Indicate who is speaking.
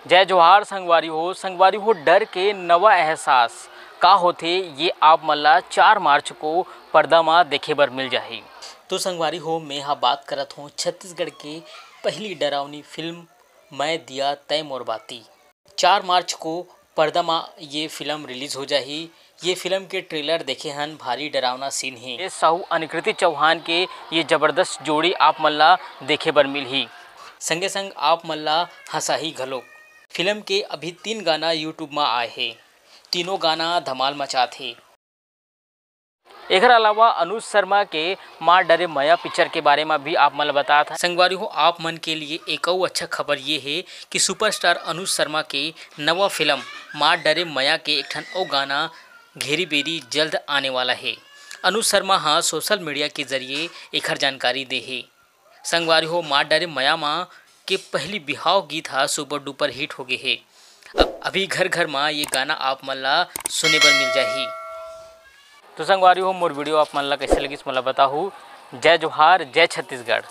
Speaker 1: जय जोहार संगवारी हो डर के नवा एहसास का होथे ये आप मल्ला 4 मार्च को पर्दा में देखे बर मिल जाही। तो संगवारी हो मैं यहाँ बात करत हूँ छत्तीसगढ़ के पहली डरावनी फिल्म मैं दिया तय मोर बाती। 4 मार्च को पर्दा में ये फिल्म रिलीज़ हो जाही। ये फिल्म के ट्रेलर देखे हन, भारी डरावना सीन है। ये साहू अनुकृति चौहान के ये जबरदस्त जोड़ी आप मल्ला देखे बर मिलही। संगे संग आप मल्ला हंसाही घलोक। फिल्म के अभी 3 गाना यूट्यूब में आए हैं। तीनों गाना धमाल मचाथे। एक अलावा अनुज शर्मा के माँ डरे मया पिक्चर के बारे में भी आप मन बता था। संगवारी हो आप मन के लिए एक और अच्छा खबर ये है कि सुपरस्टार अनुज शर्मा के नवा फिल्म माँ डरे मया के एक ठन ओ गाना घेरी बेरी जल्द आने वाला है। अनुज शर्मा हाँ सोशल मीडिया के जरिए एक जानकारी दे है। संगवारी हो माँ डरे मया माँ के पहली बिहाव गीत हा सुपर डुपर हिट हो गए है। अभी घर घर में ये गाना आप मन ला सुने बर मिल जाही। तो संगवारी हो मोर वीडियो आप मन ला कैसे लगिस मोला बताहू। जय जोहार, जय छत्तीसगढ़।